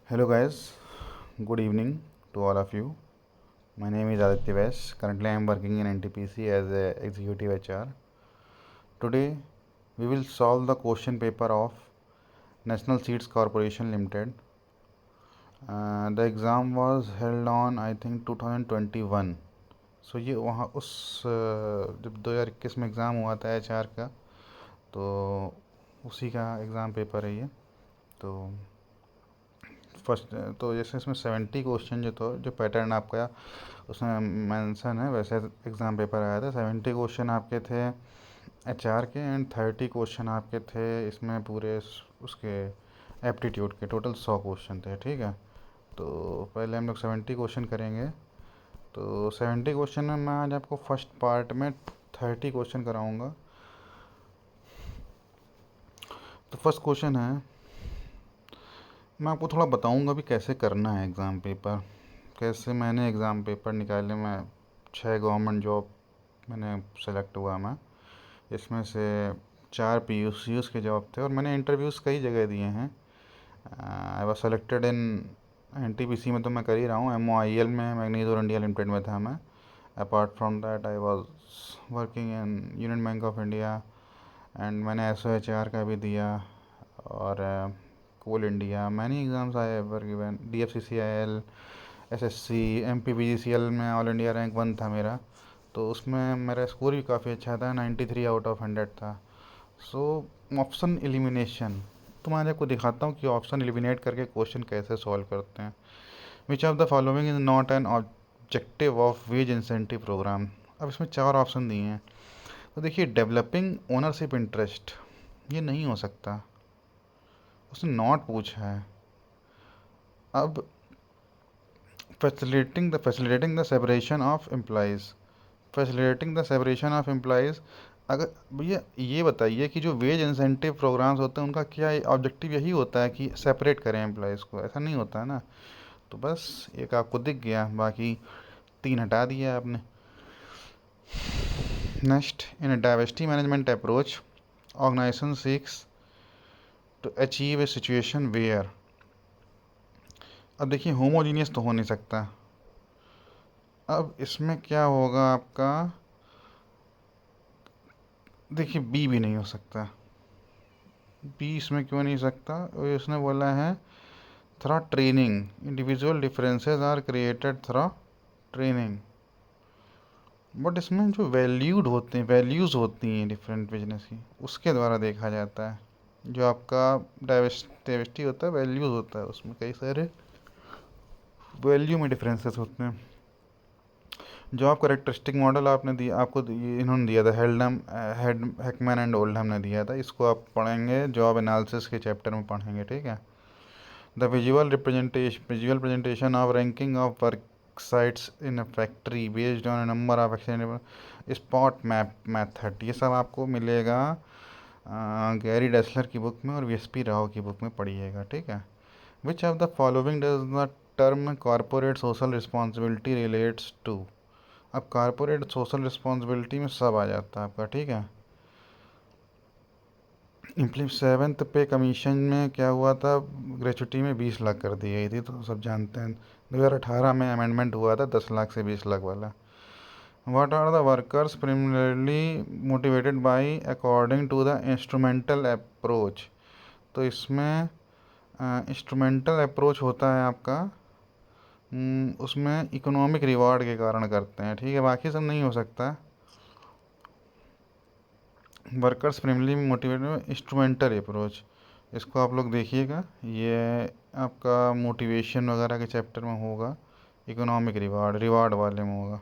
Hello guys, good evening to all of you. My name is Aditya Vesh. Currently I am working in NTPC as a executive HR. Today we will solve the question paper of National Seeds Corporation Limited. The exam was held on I think 2021. सो ये वहाँ उस जब 2021 में exam हुआ था HR का, तो उसी का एग्ज़ाम पेपर है ये। तो फर्स्ट तो जैसे इसमें 70 क्वेश्चन जो पैटर्न आपका उसमें मेंशन है वैसे एग्ज़ाम पेपर आया था। 70 क्वेश्चन आपके थे HR के एंड 30 क्वेश्चन आपके थे इसमें पूरे उसके एप्टीट्यूड के। टोटल 100 क्वेश्चन थे, ठीक है। तो पहले हम लोग 70 क्वेश्चन करेंगे। तो 70 क्वेश्चन में मैं आज आपको फर्स्ट पार्ट में 30 क्वेश्चन कराऊंगा। तो फर्स्ट क्वेश्चन है, मैं आपको थोड़ा बताऊंगा भी कैसे करना है एग्ज़ाम पेपर, कैसे मैंने एग्ज़ाम पेपर निकाले। मैं 6 गवर्नमेंट जॉब मैंने सेलेक्ट हुआ। मैं इसमें से 4 PUCs के जॉब थे और मैंने इंटरव्यूज़ कई जगह दिए हैं। I was selected in NTPC में, तो मैं कर ही रहा हूँ। MOIL में, मैग्नीज और इंडिया लिमिटेड में था मैं। Apart from that I was working in Union Bank of India and मैंने SOHR का भी दिया और Coal India. Many exams I ever given. DFCCIL, SSC, MPPGCL में ऑल इंडिया रैंक 1 था मेरा। तो उसमें मेरा स्कोर भी काफ़ी अच्छा था, 93 आउट ऑफ 100 था। सो ऑप्शन एलिमिनेशन, तो मैं आपको दिखाता हूँ कि ऑप्शन एलिमिनेट करके क्वेश्चन कैसे सॉल्व करते हैं। Which of the following is not an objective of wage incentive program. अब इसमें 4 ऑप्शन दिए हैं। तो देखिए, डेवलपिंग ओनरशिप इंटरेस्ट ये नहीं हो सकता, उसने नॉट पूछा है। अब facilitating the separation of employees, facilitating the separation of employees. अगर भैया ये बताइए कि जो वेज इंसेंटिव प्रोग्राम्स होते हैं उनका क्या ऑब्जेक्टिव यही होता है कि सेपरेट करें एम्प्लॉयज़ को? ऐसा नहीं होता है ना। तो बस एक आपको दिख गया, बाकी 3 हटा दिया आपने। Next, in a diversity management approach organization seeks to achieve a situation where. अब देखिए, होमोजीनियस तो हो नहीं सकता। अब इसमें क्या होगा आपका, देखिए बी भी नहीं हो सकता। बी इसमें क्यों नहीं सकता? इसने बोला है through training, individual differences are created through training. But इसमें जो वैल्यूज़ होती हैं डिफरेंट बिजनेस की, उसके द्वारा देखा जाता है। जो आपका डाइवर्सिटी होता है, वैल्यूज़ होता है, उसमें कई सारे वैल्यू में डिफरेंसेस होते हैं। जो आप करेक्टरिस्टिक मॉडल आपने दिया, आपको इन्होंने दिया था, हेकमैन एंड ओल्डहम ने दिया था। इसको आप पढ़ेंगे जॉब एनालिसिस के चैप्टर में पढ़ेंगे, ठीक है। The visual presentation of ranking of work sites in a factory based on a number of exchangeable spot map method, ये सब आपको मिलेगा गैरी डेसलर की बुक में और VSP राव की बुक में पढ़िएगा, ठीक है। Which of the following does the term corporate social responsibility relates to. अब कॉरपोरेट सोशल रिस्पॉन्सिबिलिटी में सब आ जाता है आपका, ठीक है। सेवन्थ पे कमीशन में क्या हुआ था, ग्रेचुटी में 20 लाख कर दी गई थी, तो सब जानते हैं। 2018 में अमेंडमेंट हुआ था 10 लाख से 20 लाख वाला। What are the workers primarily motivated by according to the instrumental approach. तो इसमें इंस्ट्रूमेंटल अप्रोच होता है आपका, उसमें इकोनॉमिक रिवार्ड के कारण करते हैं, ठीक है। बाकी सब नहीं हो सकता। Workers primarily motivated instrumental approach, इसको आप लोग देखिएगा, ये आपका मोटिवेशन वगैरह के चैप्टर में होगा। इकोनॉमिक रिवार्ड वाले में होगा।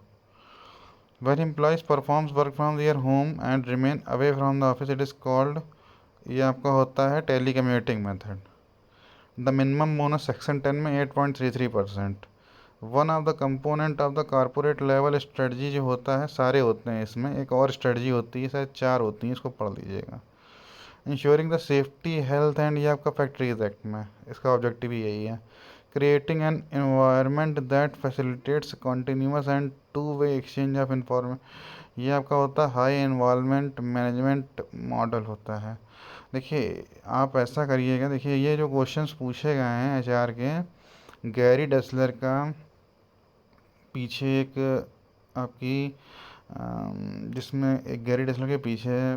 When employees performs work from their home and remain away from the office, it is called, ये आपका होता है telecommuting method. The minimum bonus section 10 में 8.33%। One of the component of the corporate level strategy, जो होता है, सारे होते हैं इसमें, एक और स्ट्रेटजी होती है, शायद 4 होती हैं, इसको पढ़ लीजिएगा। Ensuring the safety health and, ये आपका फैक्ट्रीज एक्ट में, इसका ऑब्जेक्टिव ही यही है। Creating an environment that facilitates continuous and two way exchange of information, ये आपका होता है हाई एनवायरनमेंट मैनेजमेंट मॉडल होता है। देखिए आप ऐसा करिएगा, देखिए ये जो क्वेश्चंस पूछे गए हैं एचआर के, गैरी डेसलर का पीछे एक आपकी जिसमें एक गैरी डेसलर के पीछे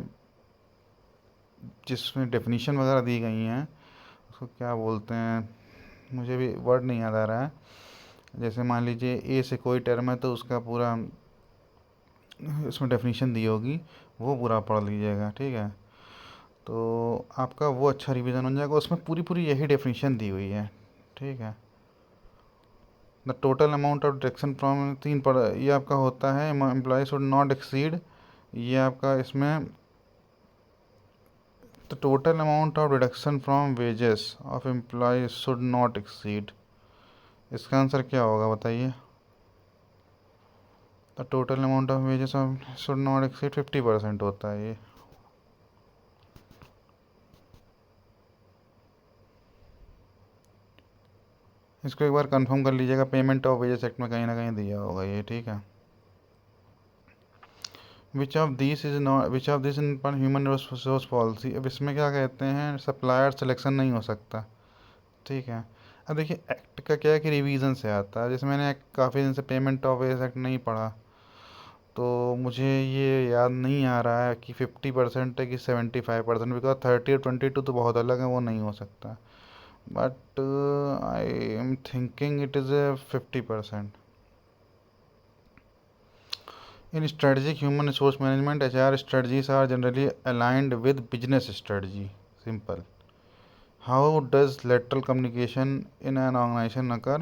जिसमें डेफिनीशन वगैरह दी गई हैं, उसको क्या बोलते हैं, मुझे भी वर्ड नहीं याद आ रहा है। जैसे मान लीजिए ए से कोई टर्म है तो उसका पूरा इसमें डेफिनीशन दी होगी, वो पूरा पढ़ लीजिएगा, ठीक है। तो आपका वो अच्छा रिवीजन हो जाएगा, उसमें पूरी पूरी यही डेफिनीशन दी हुई है, ठीक है। The total amount of deduction from तीन पढ़, ये आपका होता है एम्प्लॉय शुड नॉट एक्सीड, ये आपका इसमें the total amount of deduction from wages of employee should not exceed, इसका आंसर क्या होगा बताइए। The total amount of wages of should not exceed 50% होता है ये। इसको एक बार कंफर्म कर लीजिएगा, पेमेंट ऑफ वेजेस एक्ट में कहीं ना कहीं दिया होगा ये, ठीक है। विच ऑफ दिस इन पर ह्यूमन रिसोर्स पॉलिसी, अब इसमें क्या कहते हैं, सप्लायर सिलेक्शन नहीं हो सकता, ठीक है। अब देखिए एक्ट का क्या है कि रिवीजन से आता है, जैसे मैंने काफ़ी दिन से पेमेंट ऑफ वेजेस एक्ट नहीं पढ़ा, तो मुझे ये याद नहीं आ रहा है कि 50% है कि 75%, बिकॉज 30 और 22 तो बहुत अलग है, वो नहीं हो सकता। But I am thinking it is a 50%। In strategic human resource management, HR strategies are generally aligned with business strategy. Simple. How does lateral communication in an organization occur?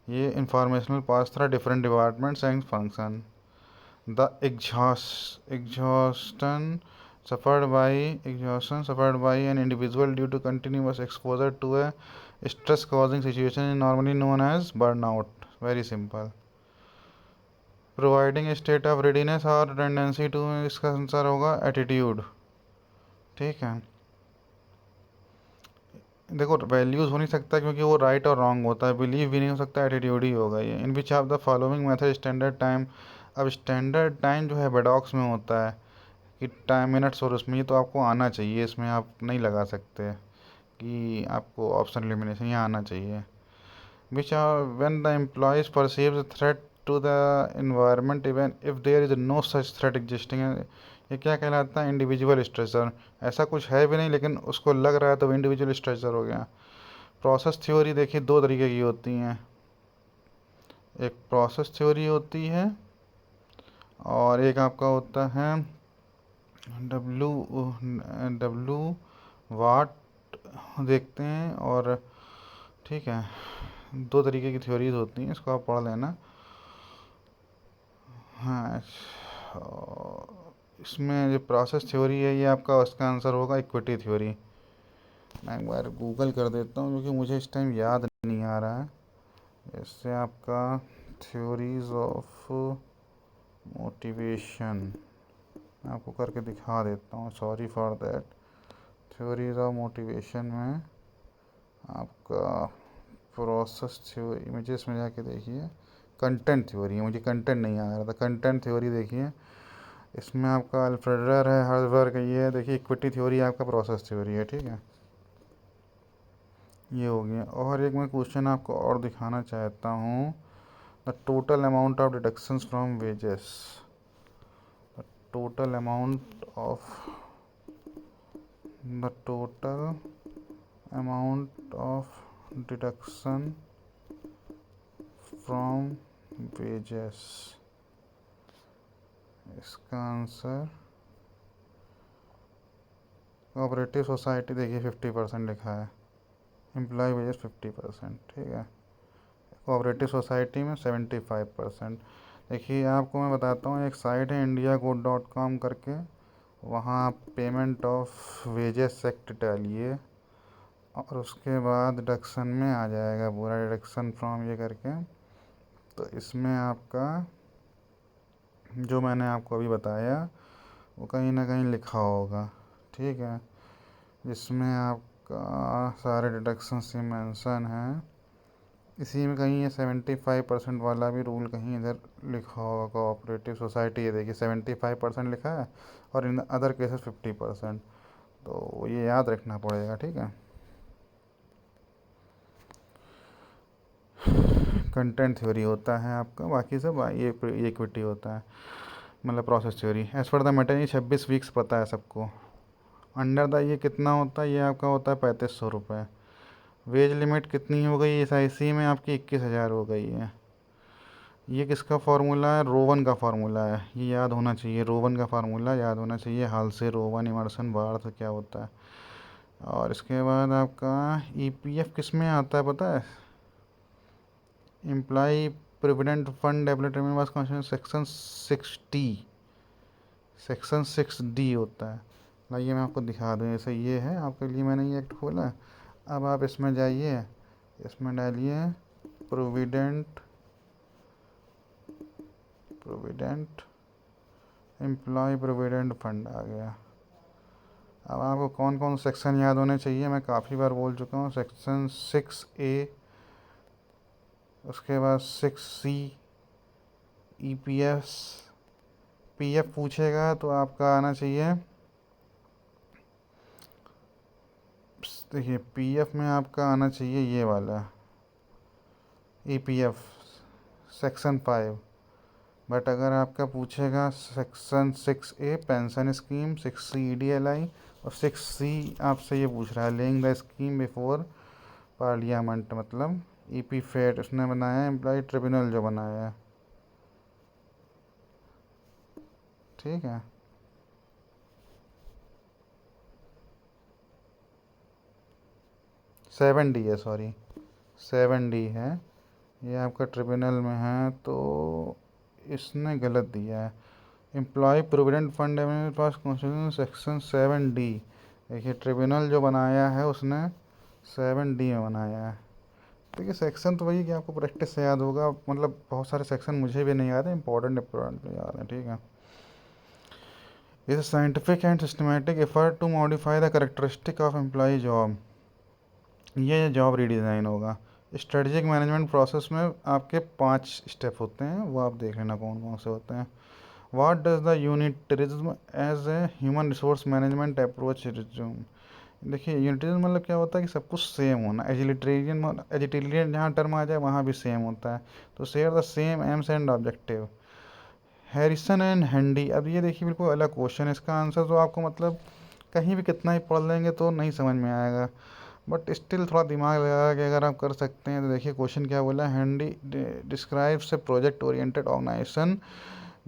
ये informational pass through different departments and function. The exhaustion suffered by an individual due to continuous exposure to a stress-causing situation is normally known as burnout. Very simple. Providing state of readiness और tendency to, इसका answer होगा attitude, ठीक है। देखो values हो नहीं सकता क्योंकि वो राइट और रॉन्ग होता है, बिलीव भी नहीं हो सकता, एटीट्यूड ही होगा ये। In which of the following method standard time, अब स्टैंडर्ड टाइम जो है बेडॉक्स में होता है कि टाइम मिनट्स, और उसमें ये तो आपको आना चाहिए, इसमें आप नहीं लगा सकते कि आपको ऑप्शन एलिमिनेशन यहाँ आना चाहिए। which are when the employees perceives a threat to the environment even if there is no such threat existing है। ये क्या कहलाता है, इंडिविजुअल स्ट्रेसर, ऐसा कुछ है भी नहीं लेकिन उसको लग रहा है तो इंडिविजुअल स्ट्रेसर हो गया। प्रोसेस थ्योरी देखिए दो तरीके की होती हैं, एक प्रोसेस थ्योरी होती है और एक आपका होता है डब्लू डब्लू वाट, देखते हैं, और ठीक है, दो तरीके की थ्योरीज होती हैं, इसको आप पढ़ लेना। हाँ, इसमें जो प्रोसेस थ्योरी है ये आपका, उसका आंसर होगा इक्विटी थ्योरी। मैं एक बार गूगल कर देता हूँ क्योंकि मुझे इस टाइम याद नहीं आ रहा है। इससे आपका थ्योरीज ऑफ मोटिवेशन मैं आपको करके दिखा देता हूँ, sorry for that. Theories of motivation में आपका प्रोसेस थ्योरी, इमेजेस में जाके देखिए, कंटेंट थ्योरी है, मुझे कंटेंट नहीं आ रहा था, कंटेंट थ्योरी देखिए, इसमें आपका अल्फ्रेडर है, हर्जबर्ग ये है, देखिए इक्विटी थ्योरी आपका प्रोसेस थ्योरी है, ठीक है। ये हो गया, और एक मैं क्वेश्चन आपको और दिखाना चाहता हूँ, the total amount of deductions from wages, the total amount of the total amount of deduction from wages, इसका आंसर कोऑपरेटिव सोसाइटी, देखिए 50% लिखा है, एम्प्लॉय वेजेस 50%, ठीक है। कोऑपरेटिव सोसाइटी में 75%। देखिए आपको मैं बताता हूँ, एक साइट है indiagood.com करके, वहाँ आप पेमेंट ऑफ वेजेस एक्ट डालिए और उसके बाद डिडक्शन में आ जाएगा पूरा, डिडक्शन फ्रॉम ये करके, तो इसमें आपका जो मैंने आपको अभी बताया वो कहीं ना कहीं लिखा होगा, ठीक है, जिसमें आपका सारे डिडक्शन से मेंशन है, इसी में कहीं ये 75% वाला भी रूल कहीं इधर लिखा होगा, कोऑपरेटिव सोसाइटी, ये देखिए 75% लिखा है और इन अदर केसेस 50%। तो ये याद रखना पड़ेगा, ठीक है। कंटेंट थ्योरी होता है आपका, बाकी सब ये इक्विटी होता है, मतलब process theory. As per the matter ये 26 वीक्स पता है सबको। अंडर द ये कितना होता है, ये आपका होता है 3500 रुपये। वेज लिमिट कितनी हो गई इस आईसी में आपकी, 21,000 हो गई है। ये किसका फार्मूला है, रोवन का फार्मूला है, ये याद होना चाहिए, रोवन का फार्मूला याद होना चाहिए। हाल से रोवन इमर्सन बाढ़ से क्या होता है। और इसके बाद आपका ईपीएफ किस में आता है पता है, employee provident fund development was constitution section 6D होता है। लाइए मैं आपको दिखा दूँ, जैसे ये है आपके लिए, मैंने ये एक्ट खोला। अब आप इसमें जाइए, इसमें डालिए प्रोविडेंट एम्प्लॉय प्रोविडेंट फंड आ गया। अब आपको कौन कौन सेक्शन याद होने चाहिए, मैं काफ़ी बार बोल चुका हूँ। सेक्शन 6A, उसके बाद 6C ईपीएफ। पीएफ पूछेगा तो आपका आना चाहिए, देखिए पीएफ में आपका आना चाहिए ये वाला ईपीएफ सेक्शन 5। बट अगर आपका पूछेगा section 6A pension scheme, 6C ईडीएलआई, और 6C आपसे ये पूछ रहा है laying the scheme before parliament, मतलब ईपी फेड उसने बनाया है, एम्प्लॉय ट्रिब्यूनल जो बनाया है, ठीक है। सेवन डी है, सॉरी 7D है, ये आपका ट्रिब्यूनल में है, तो इसने गलत दिया है। एम्प्लॉय प्रोविडेंट फंड मेरे पास कॉन्स्टिट्यूशन सेक्शन 7D। देखिए ट्रिब्यूनल जो बनाया है उसने 7D में बनाया है। देखिए सेक्शन तो वही कि आपको प्रैक्टिस से याद होगा, मतलब बहुत सारे सेक्शन मुझे भी नहीं याद है, इंपॉर्टेंट याद है, ठीक है। Is scientific and systematic effort to modify the characteristic of employee job. ये जॉब रीडिज़ाइन होगा। स्ट्रेटजिक मैनेजमेंट प्रोसेस में आपके 5 स्टेप होते हैं, वो आप देख लेना कौन कौन से होते हैं। What does the unitarianism as a human resource management approach resume? देखिए यूनिटरिज्म मतलब क्या होता है कि सब कुछ सेम होना। एजिटेरियन जहाँ टर्म आ जाए वहाँ भी सेम होता है, तो share the same AIIMS and objective. Harrison and handy, अब ये देखिए बिल्कुल अलग क्वेश्चन है, इसका आंसर तो आपको मतलब कहीं भी कितना ही पढ़ लेंगे तो नहीं समझ में आएगा, बट स्टिल थोड़ा दिमाग लगा के अगर आप कर सकते हैं तो देखिए क्वेश्चन क्या बोला। Handy describes a project oriented organization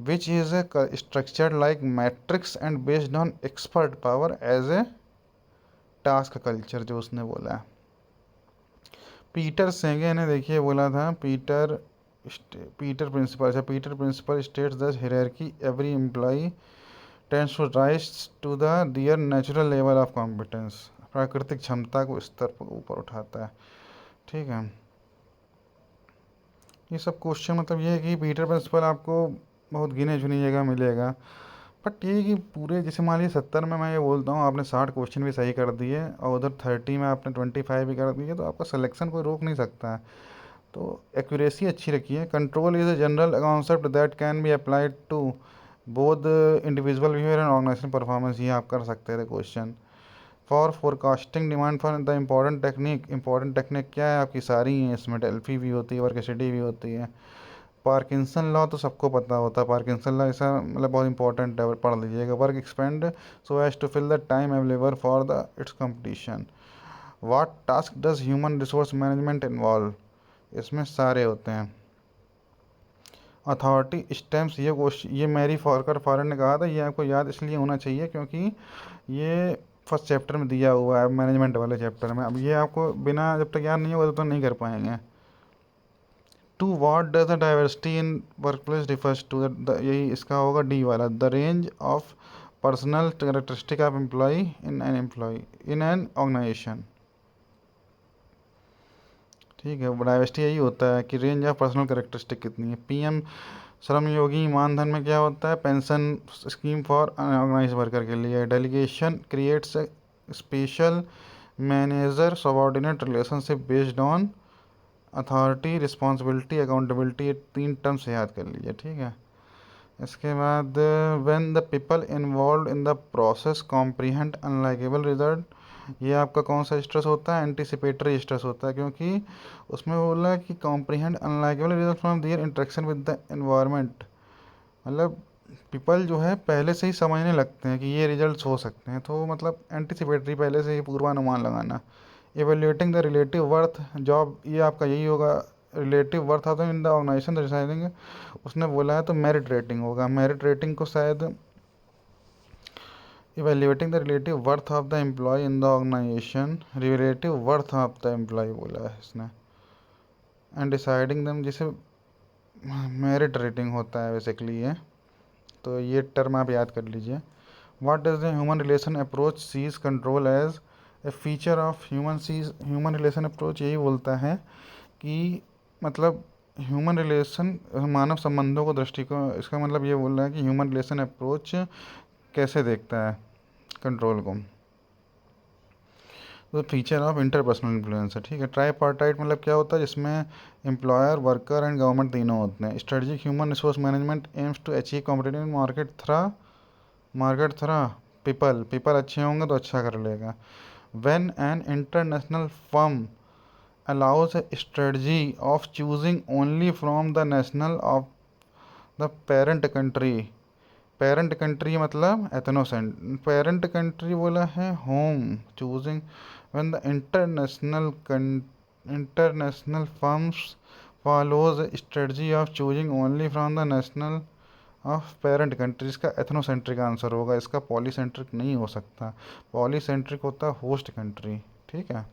which is a structured like matrix and based on expert power as a task culture, जो उसने बोला है। पीटर सेंगे ने देखिए बोला था, पीटर प्रिंसिपल, अच्छा Peter principle states the hierarchy every employee tends to rise to the their natural level of competence, प्राकृतिक क्षमता को स्तर पर ऊपर उठाता है, ठीक है। ये सब क्वेश्चन मतलब ये है कि पीटर प्रिंसिपल आपको बहुत गिने चुनी जगह मिलेगा, बट ये कि पूरे जैसे मान लीजिए 70 में मैं ये बोलता हूँ आपने 60 क्वेश्चन भी सही कर दिए और उधर 30 में आपने 25 भी कर दिए, तो आपका सिलेक्शन कोई रोक नहीं सकता है। तो एक्यूरेसी अच्छी रखिए। Control is a general concept that can be applied to both individual behaviour and organization performance, ये आप कर सकते थे question. For forecasting demand for the important technique क्या है आपकी, सारी हैं इसमें, डेल्फी भी होती है, वर्केसिटी भी होती है। पार्किंसन लॉ तो सबको पता होता है, पार्किंसन लॉ ऐसा मतलब बहुत इंपॉर्टेंट है, पढ़ लीजिएगा। Work expand so as to fill the time available for the its completion. What task does human resource management involve, इसमें सारे होते हैं। अथॉरिटी स्टैम्प्स, ये क्वेश्चन ये मैरी फॉरन ने कहा था, ये आपको याद इसलिए होना चाहिए क्योंकि ये फर्स्ट चैप्टर में दिया हुआ है, मैनेजमेंट वाले चैप्टर में। अब ये आपको बिना जब तक याद नहीं होगा तो नहीं कर पाएंगे। To what does the diversity in workplace refers to, यही इसका होगा डी वाला, the range of personal characteristic of employee in an organization, ठीक है। डाइवर्सिटी यही होता है कि रेंज ऑफ पर्सनल कैरेक्टरिस्टिक कितनी है। पीएम श्रम योगी मानधन में क्या होता है, pension scheme for unorganize worker के लिए। Delegation creates special manager subordinate relationship based on authority, responsibility, accountability, ये 3 टर्म्स याद कर लीजिए, ठीक है। इसके बाद when the people involve in the process comprehend unlikeable result, ये आपका कौन सा स्ट्रेस होता है? एंटिसिपेटरी स्ट्रेस होता है, क्योंकि उसमें बोला है कि comprehend unlikeable result from their interaction with the environment, मतलब पीपल जो है पहले से ही समझने लगते हैं कि ये रिजल्ट्स हो सकते हैं, तो मतलब एंटिसिपेटरी, पहले से ही पूर्वानुमान लगाना। Evaluating the relative worth job, ये आपका यही होगा, relative worth of in the organization deciding, उसने बोला है तो मेरिट रेटिंग होगा। मेरिट रेटिंग को शायद evaluating the relative worth of the employee in the organization, relative worth of the employee बोला है इसने, एंड डिसाइडिंग दम, जिसे मेरिट रेटिंग होता है बेसिकली ये, तो ये टर्म आप याद कर लीजिए। What does the human relation approach sees control as a feature of human relation approach, यही बोलता है कि मतलब ह्यूमन रिलेशन, मानव संबंधों को दृष्टिकोण, इसका मतलब ये बोल रहा है कि ह्यूमन रिलेशन अप्रोच कैसे देखता है कंट्रोल को, तो फीचर ऑफ इंटरपर्सनल इन्फ्लुएंस है। ठीक है, ट्राईपार्टाइट मतलब क्या होता है? जिसमें एम्प्लॉयर, वर्कर एंड गवर्नमेंट तीनों होते हैं। Strategic human resource management aims to achieve competitive market through people, people अच्छे होंगे तो अच्छा कर लेगा। When an international firm allows a strategy of choosing only from the national of the parent country, parent country मतलब एथनोसेंट, parent country बोला है home, choosing when the international firms follows strategy of choosing only from the national of parent countries, का ethnocentric answer होगा इसका, polycentric नहीं हो सकता। Polycentric होता है होस्ट कंट्री। ठीक है,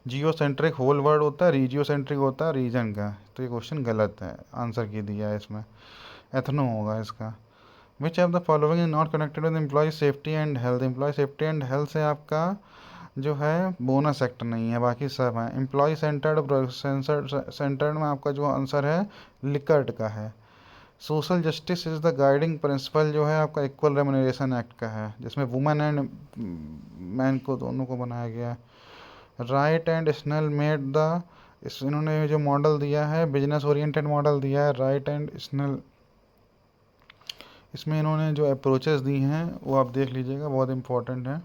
जियो सेंट्रिक होल वर्ड होता है, रीजियो सेंट्रिक होता है रीजन का, तो ये क्वेश्चन गलत है, आंसर की दिया है इसमें, एथनो होगा इसका। Which of the following is not connected with employee safety and health, employee safety and health से आपका जो है बोनस सेक्टर नहीं है, बाकी सब है। एम्प्लॉय सेंटर्ड में आपका जो आंसर है लिकर्ट का है। Social justice is the guiding principal जो है आपका इक्वल रेमुनरेशन एक्ट का है, जिसमें वुमेन एंड मैन को दोनों को बनाया गया है। Wright and Snell made the, इस इन्होंने जो मॉडल दिया है बिजनेस ओरिएंटेड मॉडल दिया है राइट एंड स्नेल, इसमें इन्होंने जो अप्रोचेस दी हैं वो आप देख लीजिएगा, बहुत इंपॉर्टेंट है।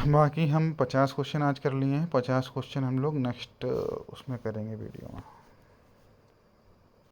बाकी हम 50 क्वेश्चन आज कर लिए हैं, 50 क्वेश्चन हम लोग नेक्स्ट उसमें करेंगे वीडियो में।